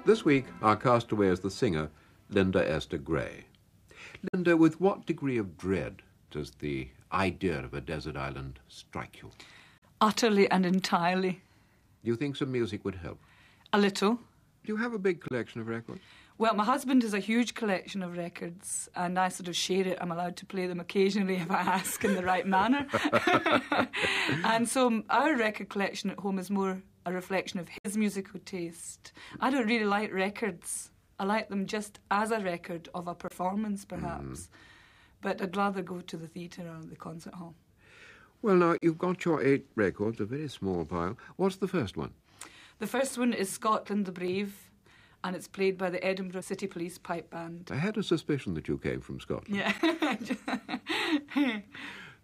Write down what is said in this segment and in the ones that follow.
This week, our castaway is the singer, Linda Esther Gray. Linda, with what degree of dread does the idea of a desert island strike you? Utterly and entirely. Do you think some music would help? A little. Do you have a big collection of records? Well, my husband has a huge collection of records, and I sort of share it. I'm allowed to play them occasionally if I ask in the right manner. And so our record collection at home is more a reflection of his musical taste. I don't really like records. I like them just as a record of a performance, perhaps. But I'd rather go to the theatre or the concert hall. Well, now, you've got your 8 records, a very small pile. What's the first one? The first one is Scotland the Brave, and it's played by the Edinburgh City Police Pipe Band. I had a suspicion that you came from Scotland. Yeah.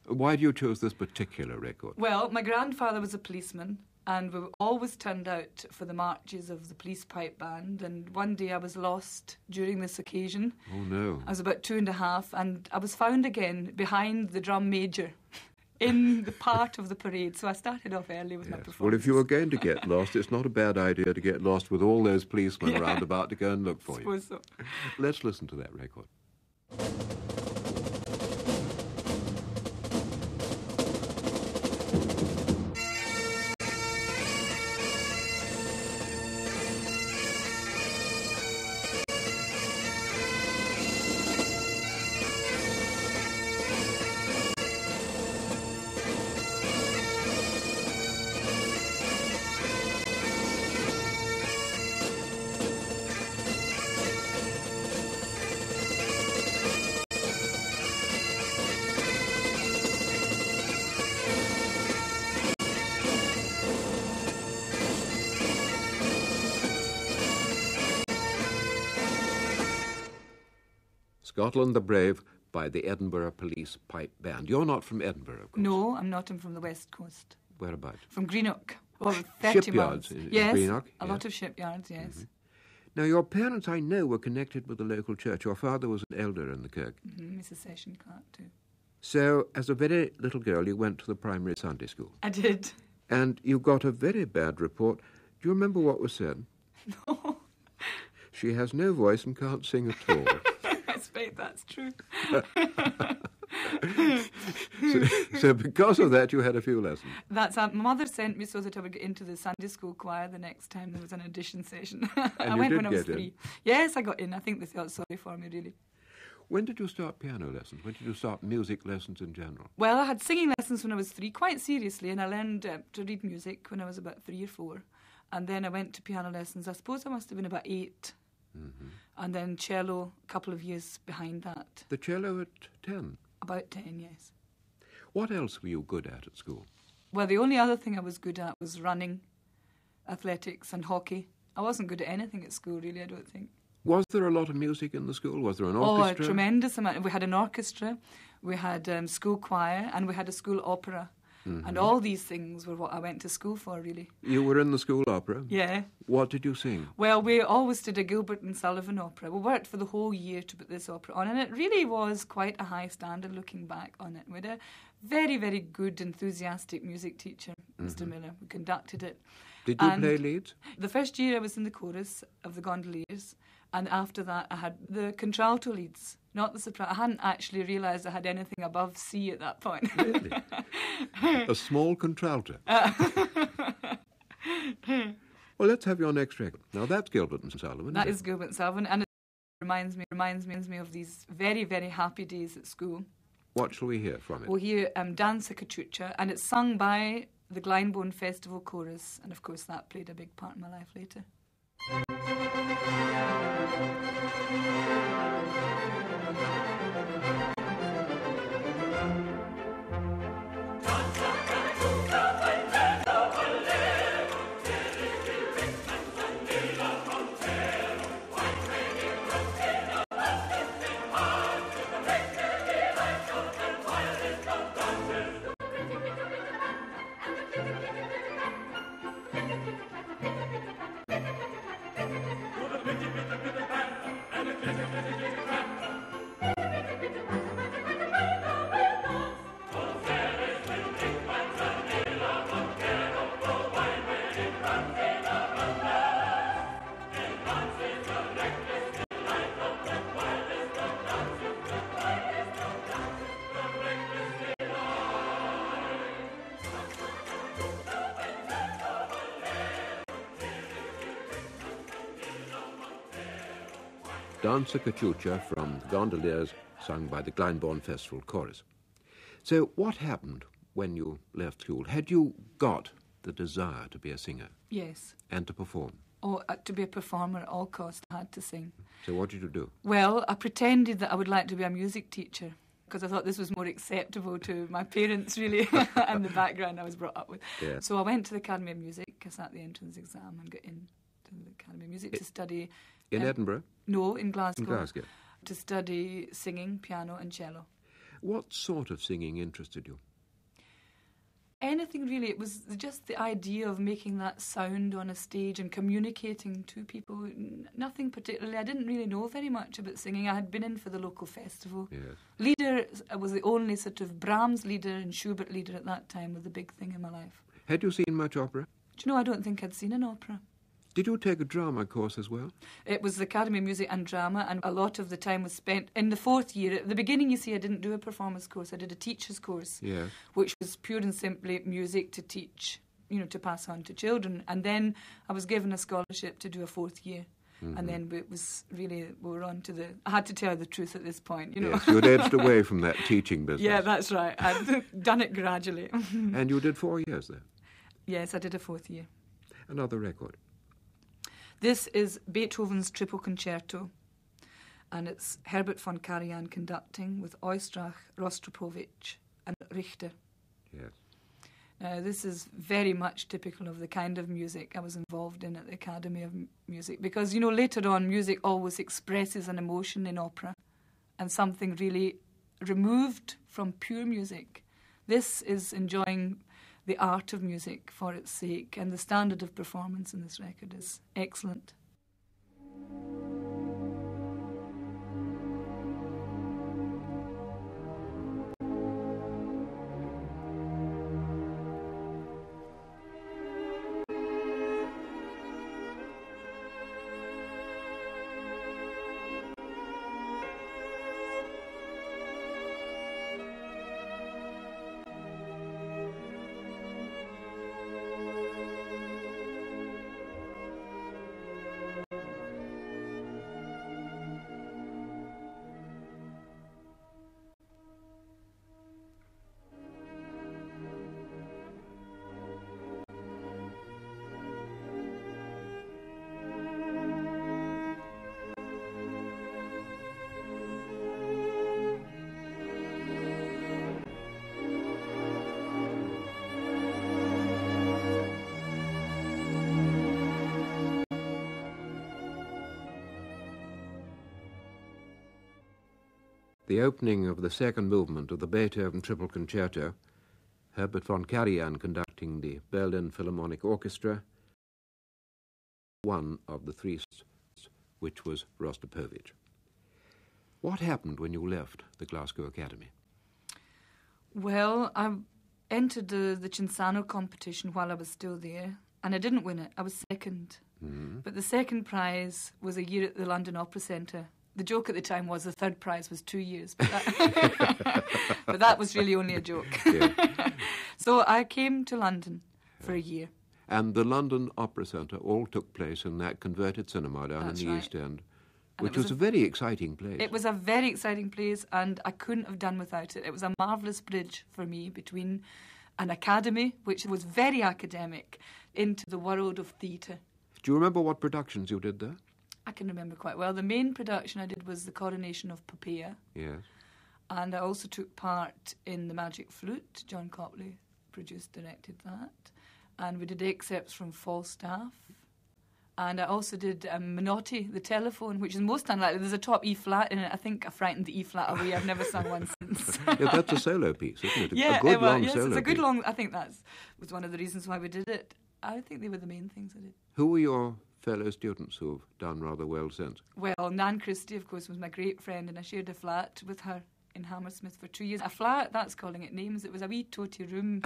Why do you choose this particular record? Well, my grandfather was a policeman, and we always turned out for the marches of the police pipe band, and one day I was lost during this occasion. Oh, no. I was about 2.5, and I was found again behind the drum major in the part of the parade, so I started off early with my performance. Well, if you were going to get lost, it's not a bad idea to get lost with all those policemen around about to go and look for you. I suppose so. Let's listen to that record. Scotland the Brave by the Edinburgh Police Pipe Band. You're not from Edinburgh, of course. No, I'm not. I'm from the West Coast. Whereabouts? From Greenock. Well, 30 shipyards miles. in Yes, Greenock? a lot of shipyards, yes. Mm-hmm. Now, your parents, I know, were connected with the local church. Your father was an elder in the kirk. He's a session clerk too. So, as a very little girl, you went to the primary Sunday school. I did. And you got a very bad report. Do you remember what was said? No. She has no voice and can't sing at all. I expect that's true. So because of that, you had a few lessons. That's my mother sent me so that I would get into the Sunday school choir the next time there was an audition session. I went when I was 3. Yes, I got in. I think they felt sorry for me, really. When did you start piano lessons? When did you start music lessons in general? Well, I had singing lessons when I was 3, quite seriously, and I learned to read music when I was about 3 or 4. And then I went to piano lessons. I suppose I must have been about 8. Mm-hmm. And then cello a couple of years behind that. The cello at 10? About 10, yes. What else were you good at school? Well, the only other thing I was good at was running, athletics and hockey. I wasn't good at anything at school, really, I don't think. Was there a lot of music in the school? Was there an orchestra? Oh, a tremendous amount. We had an orchestra, we had school choir, and we had a school opera. Mm-hmm. And all these things were what I went to school for, really. You were in the school opera? Yeah. What did you sing? Well, we always did a Gilbert and Sullivan opera. We worked for the whole year to put this opera on, and it really was quite a high standard looking back on it. We had a very, very good, enthusiastic music teacher, Mr. Miller, who conducted it. Did you play leads? The first year I was in the chorus of the Gondoliers, and after that I had the contralto leads, not the soprano. I hadn't actually realised I had anything above C at that point. Really? A small contralto. Well, let's have your next record. Now, that's Gilbert and Sullivan. That is Gilbert and Sullivan, and it reminds me of these very, very happy days at school. What shall we hear from it? We'll hear Danza Cachucha, and it's sung by the Glyndebourne Festival Chorus, and of course that played a big part in my life later. Danza Cachucha from the Gondoliers, sung by the Glyndebourne Festival Chorus. So what happened when you left school? Had you got the desire to be a singer? Yes. And to perform? Oh, to be a performer at all costs, I had to sing. So what did you do? Well, I pretended that I would like to be a music teacher because I thought this was more acceptable to my parents, really, and the background I was brought up with. Yeah. So I went to the Academy of Music, I sat the entrance exam and got into the Academy of Music to study... In Edinburgh? No, in Glasgow. In Glasgow. To study singing, piano and cello. What sort of singing interested you? Anything really. It was just the idea of making that sound on a stage and communicating to people. Nothing particularly. I didn't really know very much about singing. I had been in for the local festival. Yes. Lieder, I was the only sort of Brahms Lieder and Schubert Lieder at that time, was the big thing in my life. Had you seen much opera? Do you know, I don't think I'd seen an opera. Did you take a drama course as well? It was the Academy of Music and Drama, and a lot of the time was spent in the fourth year. At the beginning, you see, I didn't do a performance course. I did a teacher's course, Yes. which was pure and simply music to teach, to pass on to children. And then I was given a scholarship to do a fourth year. Mm-hmm. And then it was really, we were on to I had to tell the truth at this point, Yes, you had edged away from that teaching business. Yeah, that's right. I'd done it gradually. And you did 4 years there? Yes, I did a fourth year. Another record. This is Beethoven's Triple Concerto, and it's Herbert von Karajan conducting with Oistrach, Rostropovich and Richter. Yes. Now, this is very much typical of the kind of music I was involved in at the Academy of Music, because, later on, music always expresses an emotion in opera and something really removed from pure music. This is enjoying the art of music for its sake, and the standard of performance in this record is excellent. The opening of the second movement of the Beethoven Triple Concerto, Herbert von Karajan conducting the Berlin Philharmonic Orchestra, one of the three, which was Rostropovich. What happened when you left the Glasgow Academy? Well, I entered the Cinzano competition while I was still there, and I didn't win it. I was second. Mm-hmm. But the second prize was a year at the London Opera Centre. The joke at the time was the third prize was 2 years, but that was really only a joke. Yeah. So I came to London for a year. And the London Opera Centre all took place in that converted cinema down in the East End, which was a very exciting place. It was a very exciting place, and I couldn't have done without it. It was a marvellous bridge for me between an academy, which was very academic, into the world of theatre. Do you remember what productions you did there? I can remember quite well. The main production I did was The Coronation of Poppaea. Yes. And I also took part in The Magic Flute. John Copley directed that. And we did excerpts from Falstaff. And I also did Minotti, The Telephone, which is most unlikely. There's a top E flat in it. I think I frightened the E flat away. I've never sung one since. Yeah, that's a solo piece, isn't it? Yeah, a good long yes, solo it's a good piece. long. I think that was one of the reasons why we did it. I think they were the main things I did. Who were your fellow students who've done rather well since? Well, Nan Christie, of course, was my great friend, and I shared a flat with her in Hammersmith for 2 years. A flat, that's calling it names. It was a wee toty room,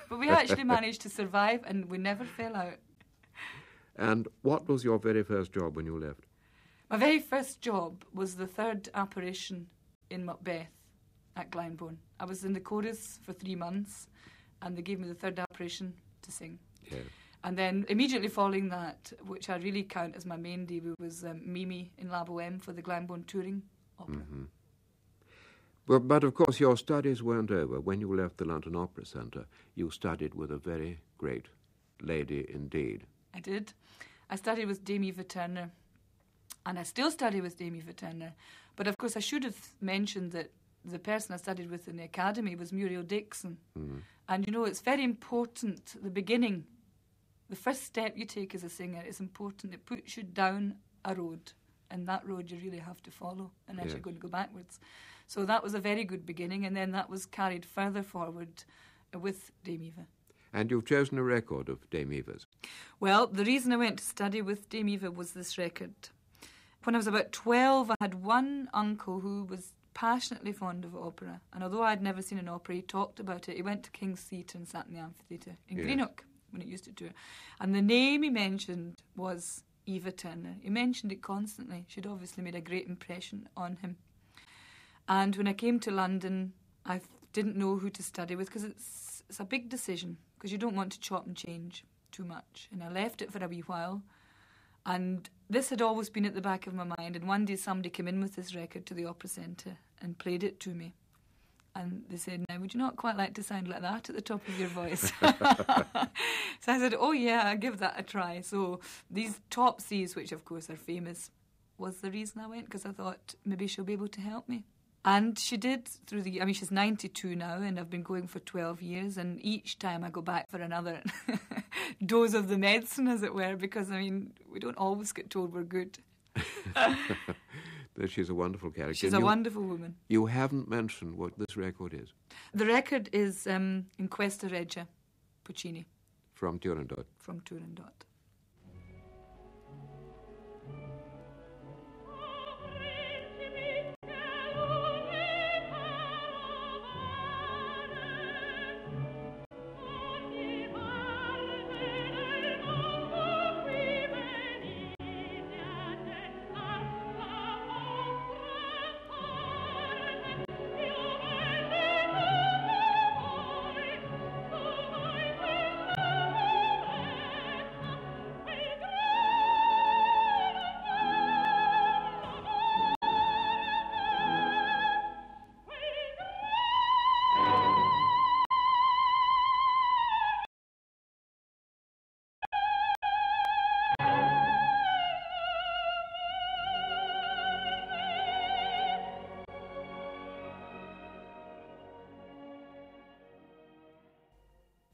But we actually managed to survive, and we never fell out. And what was your very first job when you left? My very first job was the third apparition in Macbeth at Glyndebourne. I was in the chorus for 3 months, and they gave me the third apparition to sing. Yes. And then immediately following that, which I really count as my main debut, was Mimi in La Boheme for the Glyndebourne Touring Opera. Mm-hmm. But of course your studies weren't over. When you left the London Opera Centre, you studied with a very great lady indeed. I did. I studied with Dame Eva Turner, and I still study with Dame Eva Turner. But of course I should have mentioned that the person I studied with in the academy was Muriel Dixon. Mm-hmm. And you know, it's very important, the beginning, the first step you take as a singer is important. It puts you down a road, and that road you really have to follow unless you're going to go backwards. So that was a very good beginning, and then that was carried further forward with Dame Eva. And you've chosen a record of Dame Eva's. Well, the reason I went to study with Dame Eva was this record. When I was about 12, I had one uncle who was passionately fond of opera, and although I'd never seen an opera, he talked about it. He went to King's Theatre and sat in the amphitheatre in Greenock when it used to tour. And the name he mentioned was Eva Turner. He mentioned it constantly. She'd obviously made a great impression on him. And when I came to London, I didn't know who to study with because it's a big decision, because you don't want to chop and change too much. And I left it for a wee while. And this had always been at the back of my mind. And one day somebody came in with this record to the Opera Centre and played it to me. And they said, now, would you not quite like to sound like that at the top of your voice? So I said, oh, yeah, I'll give that a try. So these top C's, which of course are famous, was the reason I went, because I thought maybe she'll be able to help me. And she did through the... I mean, she's 92 now, and I've been going for 12 years, and each time I go back for another dose of the medicine, as it were, because, I mean, we don't always get told we're good. She's a wonderful character. She's a wonderful woman. You haven't mentioned what this record is. The record is In Questa Regia, Puccini. From Turandot. From Turandot.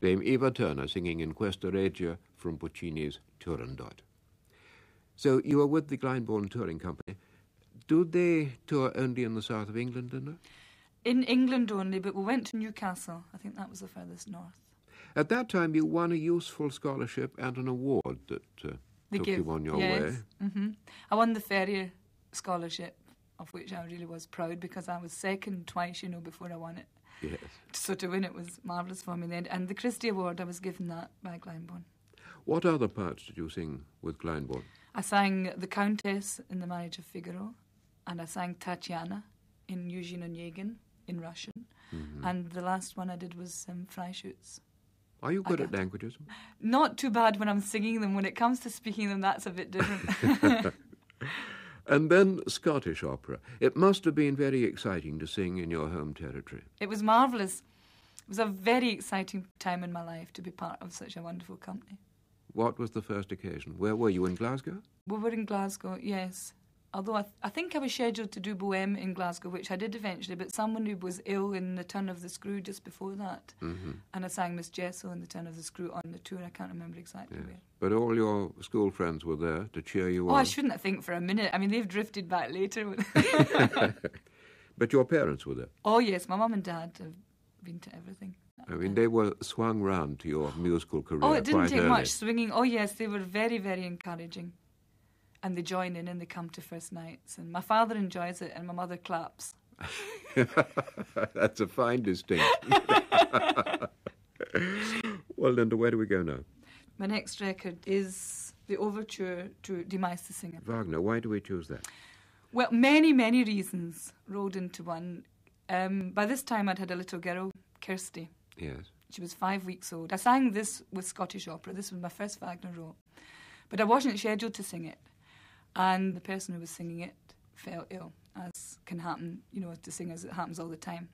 Dame Eva Turner singing In Questa Regia from Puccini's Turandot. So you were with the Glyndebourne Touring Company. Do they tour only in the south of England, Linda? In England only, but we went to Newcastle. I think that was the furthest north. At that time you won a useful scholarship and an award that took you on your way. Mm-hmm. I won the Ferrier Scholarship, of which I really was proud, because I was second twice, before I won it. Yes. So to win it was marvellous for me then. And the Christie Award, I was given that by Glyndebourne. What other parts did you sing with Glyndebourne? I sang the Countess in The Marriage of Figaro, and I sang Tatiana in Eugene Onegin in Russian, and the last one I did was Freischütz. Are you good at languages? Not too bad when I'm singing them. When it comes to speaking them, that's a bit different. And then Scottish opera. It must have been very exciting to sing in your home territory. It was marvellous. It was a very exciting time in my life to be part of such a wonderful company. What was the first occasion? Where were you, in Glasgow? We were in Glasgow, yes. Although I think I was scheduled to do Bohème in Glasgow, which I did eventually, but someone who was ill in The Turn of the Screw just before that. Mm-hmm. And I sang Miss Jessel in The Turn of the Screw on the tour. I can't remember exactly where. But all your school friends were there to cheer you on. Oh, I shouldn't think for a minute. I mean, they've drifted back later. But your parents were there? Oh, yes. My mum and dad have been to everything. I mean, they were swung round to your musical career. Oh, it didn't take early. much swinging. Oh, yes, they were very, very encouraging. And they join in and they come to first nights. And my father enjoys it and my mother claps. That's a fine distinction. Well, Linda, where do we go now? My next record is the overture to Die Meistersinger. Wagner, why do we choose that? Well, many, many reasons rolled into one. By this time I'd had a little girl, Kirsty. Yes. She was 5 weeks old. I sang this with Scottish opera. This was my first Wagner role. But I wasn't scheduled to sing it. And the person who was singing it fell ill, as can happen, to singers. It happens all the time.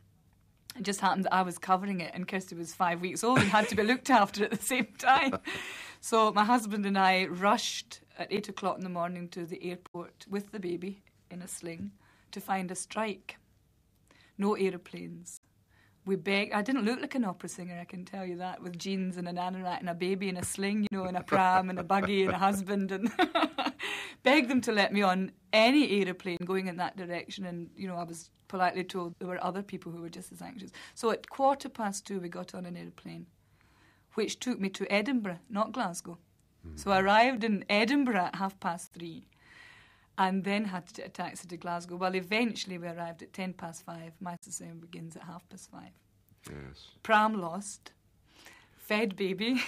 It just happened that I was covering it and Kirsty was 5 weeks old and had to be looked after at the same time. So my husband and I rushed at 8 o'clock in the morning to the airport with the baby in a sling to find a strike. No aeroplanes. We begged. I didn't look like an opera singer, I can tell you that, with jeans and an anorak and a baby in a sling, and a pram and a buggy and a husband, and begged them to let me on any aeroplane going in that direction. And, I was politely told there were other people who were just as anxious. So at 2:15 we got on an aeroplane, which took me to Edinburgh, not Glasgow. Mm-hmm. So I arrived in Edinburgh at 3:30. And then had to take a taxi to Glasgow. Well, eventually we arrived at 5:10. My session begins at 5:30. Yes. Pram lost. Fed baby.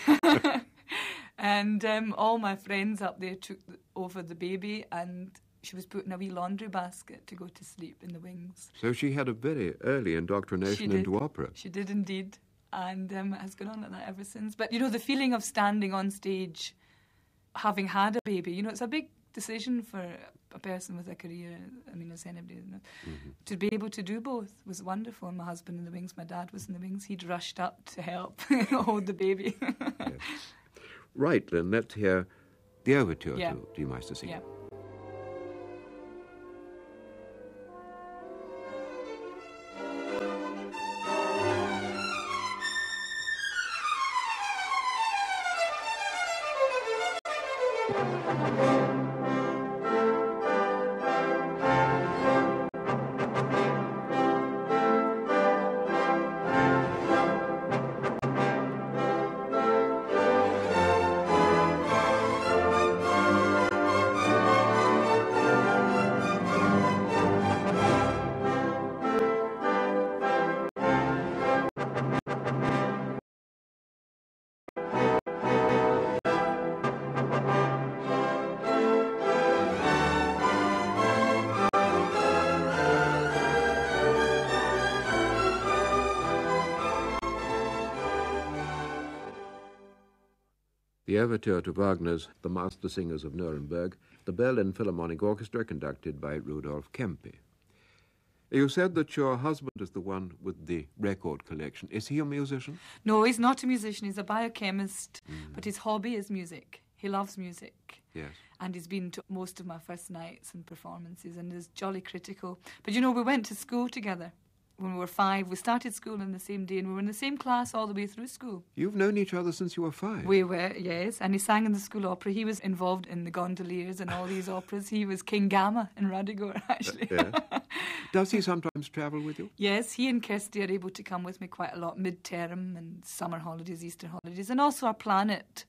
And all my friends up there took over the baby, and she was put in a wee laundry basket to go to sleep in the wings. So she had a very early indoctrination into opera. She did indeed. And has gone on like that ever since. But, the feeling of standing on stage, having had a baby, it's a big decision for a person with a career, as anybody, to be able to do both was wonderful. And my husband in the wings, my dad was in the wings. He'd rushed up to help hold the baby. Yes. Right, then let's hear the overture to Die Meistersinger. Yeah. The overture to Wagner's The Master Singers of Nuremberg, the Berlin Philharmonic Orchestra, conducted by Rudolf Kempe. You said that your husband is the one with the record collection. Is he a musician? No, he's not a musician. He's a biochemist, but his hobby is music. He loves music. Yes. And he's been to most of my first nights and performances and is jolly critical. But, we went to school together. When we were 5, we started school on the same day and we were in the same class all the way through school. You've known each other since you were 5? We were, yes. And he sang in the school opera. He was involved in the Gondoliers and all these operas. He was King Gamma in Radigor, actually. Does he sometimes travel with you? Yes, he and Kirsty are able to come with me quite a lot, mid-term and summer holidays, Easter holidays. And also I plan it,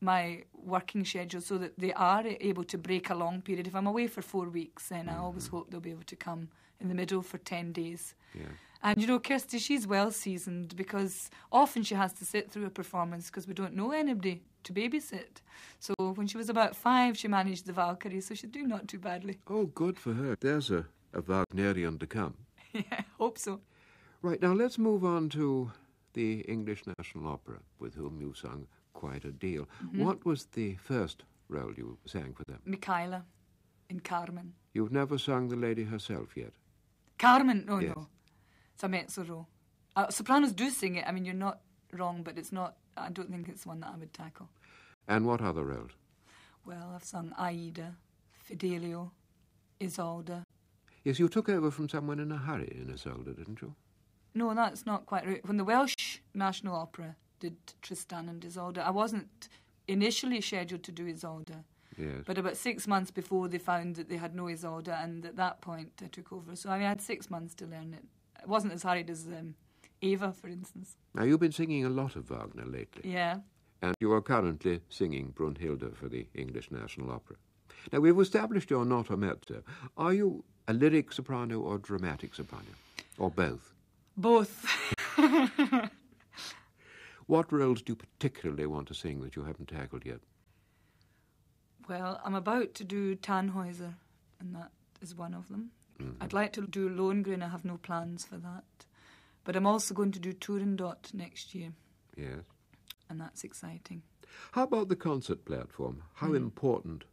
my working schedule, so that they are able to break a long period. If I'm away for 4 weeks, then I always hope they'll be able to come in the middle for 10 days. Yeah. And, Kirsty, she's well-seasoned because often she has to sit through a performance because we don't know anybody to babysit. So when she was about 5, she managed the Valkyrie, so she's doing not too badly. Oh, good for her. There's a Wagnerian to come. Yeah, hope so. Right, now let's move on to the English National Opera, with whom you sung quite a deal. Mm-hmm. What was the first role you sang for them? Michaela in Carmen. You've never sung the lady herself yet? Carmen? No, yes. No. It's a mezzo role. Sopranos do sing it. You're not wrong, but it's not. I don't think it's one that I would tackle. And what other roles? Well, I've sung Aida, Fidelio, Isolde. Yes, you took over from someone in a hurry in Isolde, didn't you? No, that's not quite right. When the Welsh National Opera did Tristan and Isolde, I wasn't initially scheduled to do Isolde. Yes. But about 6 months before they found that they had no Isolde, and at that point I took over. So I had 6 months to learn it. It wasn't as hurried as Eva, for instance. Now, you've been singing a lot of Wagner lately. Yeah. And you are currently singing Brunhilde for the English National Opera. Now, we've established you're not a mezzo. Are you a lyric soprano or dramatic soprano? Or both? Both. What roles do you particularly want to sing that you haven't tackled yet? Well, I'm about to do Tannhäuser, and that is one of them. Mm-hmm. I'd like to do Lohengrin. I have no plans for that. But I'm also going to do Turandot next year. Yes. And that's exciting. How about the concert platform? How important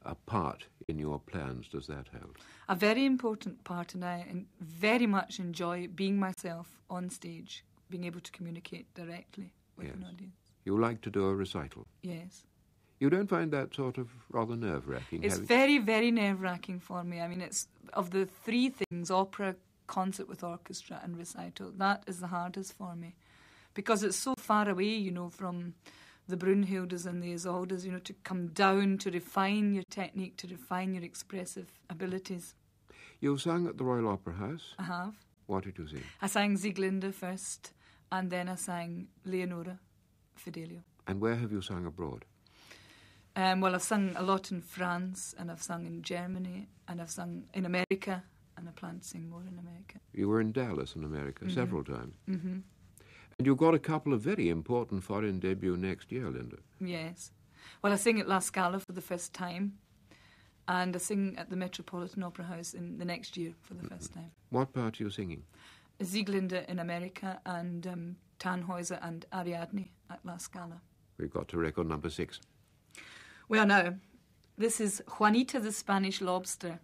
a part in your plans does that hold? A very important part, and I very much enjoy being myself on stage, being able to communicate directly with an audience. You like to do a recital? Yes. You don't find that sort of rather nerve-wracking? It's very, very nerve-wracking for me. I mean, it's of the three things, opera, concert with orchestra and recital, that is the hardest for me. Because it's so far away, you know, from the Brunhildes and the Isoldes, you know, to come down, to refine your technique, to refine your expressive abilities. You've sung at the Royal Opera House? I have. What did you sing? I sang Sieglinde first, and then I sang Leonora, Fidelio. And where have you sung abroad? Well, I've sung a lot in France, and I've sung in Germany, and I've sung in America, and I plan to sing more in America. You were in Dallas in America several times. Mm-hmm. And you've got a couple of very important foreign debuts next year, Linda. Yes. Well, I sing at La Scala for the first time, and I sing at the Metropolitan Opera House in the next year for the first time. What part are you singing? Sieglinde in America, and Tannhäuser and Ariadne at La Scala. We've got to record number 6. Well, now, this is Juanita the Spanish Lobster.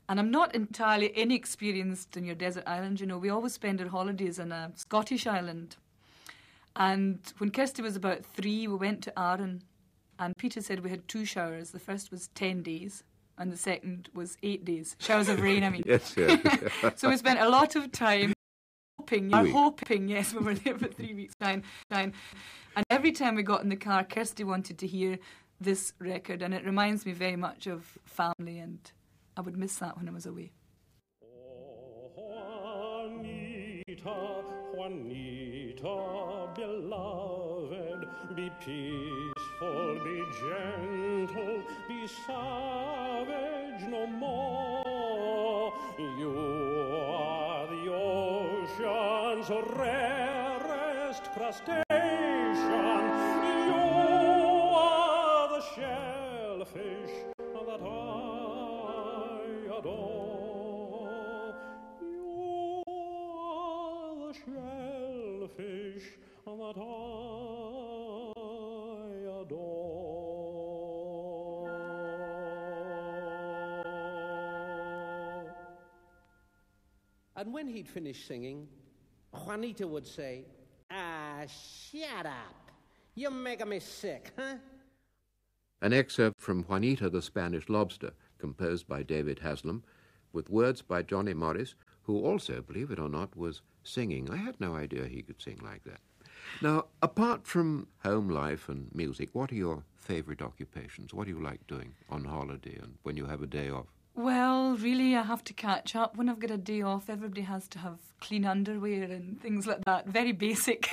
And I'm not entirely inexperienced in your desert island. You know, we always spend our holidays in a Scottish island. And when Kirsty was about 3, we went to Arran. And Peter said we had 2 showers. The first was 10 days, and the second was 8 days. Showers of rain, I mean. Yes. So we spent a lot of time hoping, yes, we were there for 3 weeks. Time. And every time we got in the car, Kirsty wanted to hear this record, and it reminds me very much of family, and I would miss that when I was away. Oh, Juanita, Juanita, beloved, be peaceful, be gentle, be savage no more. You are the ocean's rarest crustacean. You are the shellfish that I adore. You are the shellfish that I adore. And when he'd finished singing, Juanita would say, "Ah, shut up. You're making me sick, huh?" An excerpt from Juanita the Spanish Lobster, composed by David Haslam, with words by Johnny Morris, who also, believe it or not, was singing. I had no idea he could sing like that. Now, apart from home life and music, what are your favourite occupations? What do you like doing on holiday and when you have a day off? Well, really, I have to catch up. When I've got a day off, everybody has to have clean underwear and things like that. Very basic.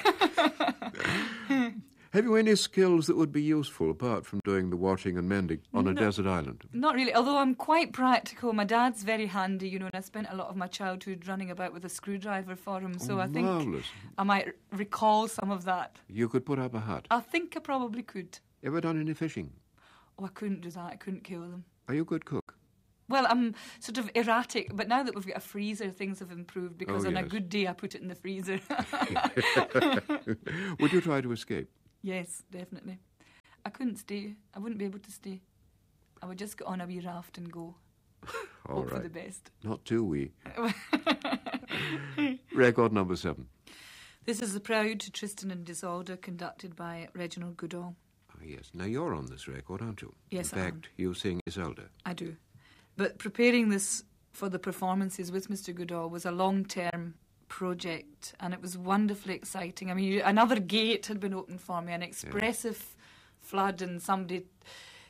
Have you any skills that would be useful apart from doing the washing and mending on a desert island? Not really, although I'm quite practical. My dad's very handy, you know, and I spent a lot of my childhood running about with a screwdriver for him, so I think marvellous. I might recall some of that. You could put up a hut. I think I probably could. Ever done any fishing? Oh, I couldn't do that. I couldn't kill them. Are you a good cook? Well, I'm sort of erratic, but now that we've got a freezer, things have improved because on a good day I put it in the freezer. Would you try to escape? Yes, definitely. I couldn't stay. I wouldn't be able to stay. I would just get on a wee raft and go. Hope for the best. Not too wee. Record number 7. This is The Proud Tristan and Isolde, conducted by Reginald Goodall. Oh, yes. Now, you're on this record, aren't you? Yes, In fact, you sing Isolde. I do. But preparing this for the performances with Mr. Goodall was a long-term project, and it was wonderfully exciting. I mean, another gate had been opened for me, an expressive flood and somebody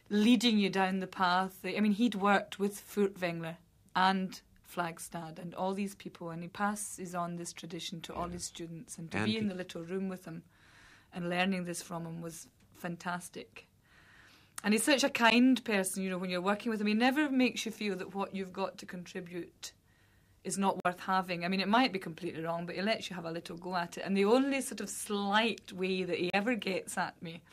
leading you down the path. I mean, he'd worked with Furtwängler and Flagstad and all these people, and he passes on this tradition to all his students, and to be in the little room with him and learning this from him was fantastic. And he's such a kind person, you know, when you're working with him. He never makes you feel that what you've got to contribute is not worth having. I mean, it might be completely wrong, but he lets you have a little go at it. And the only sort of slight way that he ever gets at me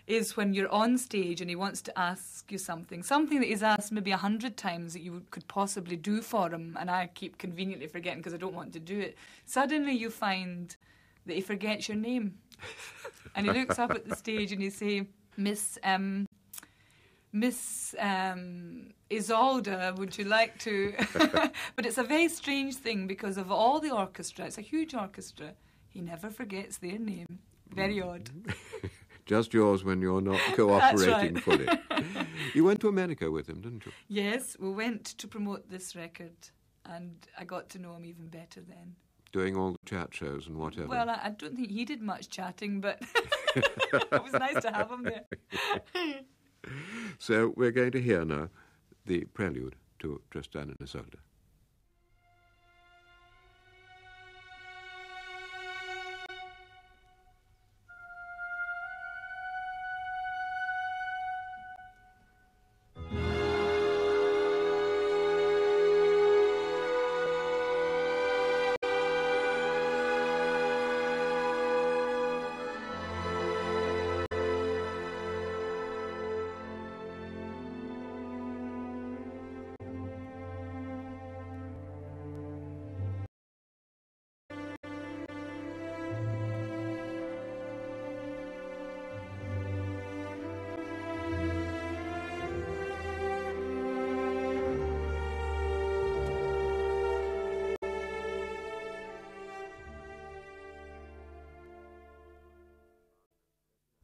is when you're on stage and he wants to ask you something that he's asked maybe 100 times that you could possibly do for him, and I keep conveniently forgetting because I don't want to do it. Suddenly you find that he forgets your name. And he looks up at the stage and he say, Miss Isolda, would you like to... But it's a very strange thing because of all the orchestra, it's a huge orchestra, he never forgets their name. Very odd. Just yours when you're not cooperating That's fully. You went to America with him, didn't you? Yes, we went to promote this record and I got to know him even better then. Doing all the chat shows and whatever. Well, I don't think he did much chatting, but it was nice to have him there. So we're going to hear now the prelude to Tristan and Isolde.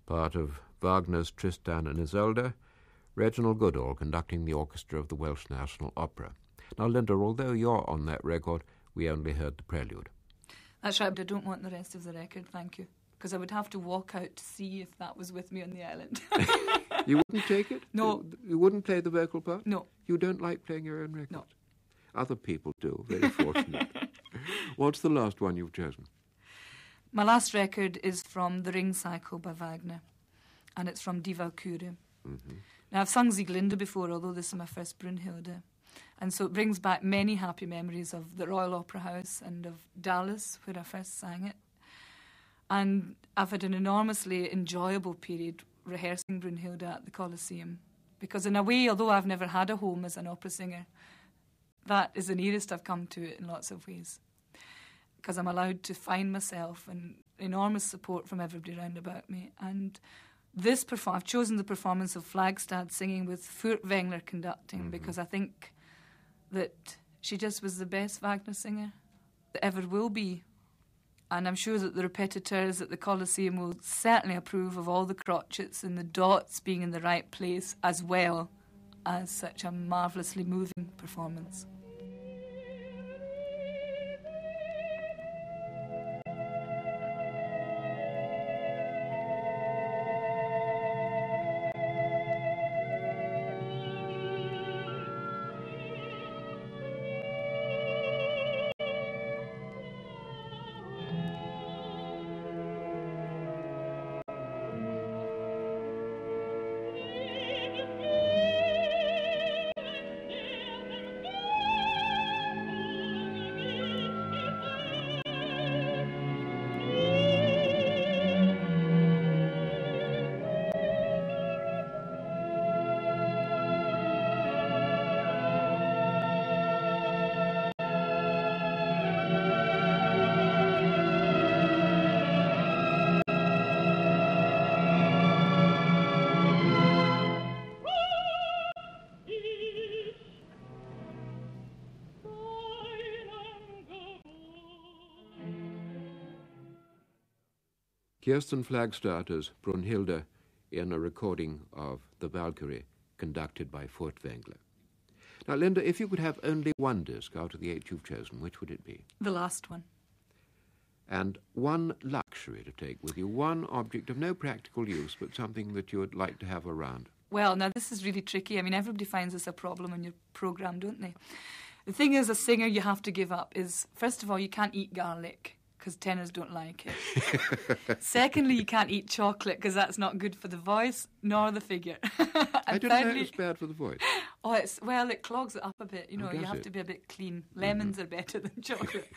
Part of Wagner's Tristan and Isolde, Reginald Goodall conducting the orchestra of the Welsh National Opera. Now, Linda, although you're on that record, we only heard the prelude. That's right, but I don't want the rest of the record, thank you. Because I would have to walk out to see if that was with me on the island. You wouldn't take it? No. You wouldn't play the vocal part? No. You don't like playing your own records? No. Other people do, very fortunate. What's the last one you've chosen? My last record is from The Ring Cycle by Wagner, and it's from Die Walküre. Mm-hmm. Now, I've sung Sieglinde before, although this is my first Brunhilde, and so it brings back many happy memories of the Royal Opera House and of Dallas, where I first sang it. And I've had an enormously enjoyable period rehearsing Brunhilde at the Colosseum, because in a way, although I've never had a home as an opera singer, that is the nearest I've come to it in lots of ways. Because I'm allowed to find myself and enormous support from everybody round about me. And this I've chosen the performance of Flagstad singing with Furtwängler conducting because I think that she just was the best Wagner singer that ever will be. And I'm sure that the repetiteurs at the Colosseum will certainly approve of all the crotchets and the dots being in the right place, as well as such a marvellously moving performance. Kirsten Flagstad as Brunhilde in a recording of The Valkyrie conducted by Furtwängler. Now, Linda, if you could have only one disc out of the 8 you've chosen, which would it be? The last one. And one luxury to take with you, one object of no practical use, but something that you would like to have around. Well, now this is really tricky. I mean, everybody finds this a problem on your programme, don't they? The thing is, a singer you have to give up is, first of all, you can't eat garlic, because tenors don't like it. Secondly, you can't eat chocolate, because that's not good for the voice, nor the figure. I didn't know it was bad for the voice. Oh, it clogs it up a bit. You know, you have it? to be a bit clean. Lemons are better than chocolate.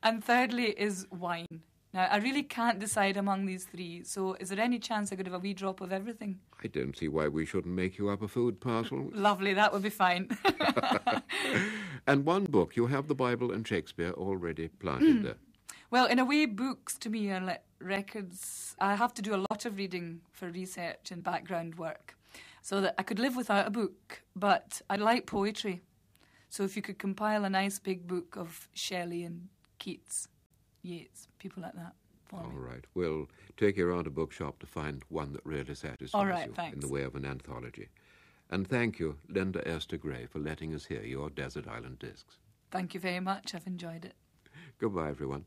And thirdly is wine. Now, I really can't decide among these three, so is there any chance I could have a wee drop of everything? I don't see why we shouldn't make you up a food parcel. Lovely, that would be fine. And one book, you have the Bible and Shakespeare already planted there. Well, in a way, books to me are like records. I have to do a lot of reading for research and background work, so that I could live without a book, but I like poetry. So if you could compile a nice big book of Shelley and Keats, Yeats, people like that for me. All right. We'll take you around a bookshop to find one that really satisfies All right, you thanks. in the way of an anthology. And thank you, Linda Esther Gray, for letting us hear your Desert Island Discs. Thank you very much. I've enjoyed it. Goodbye, everyone.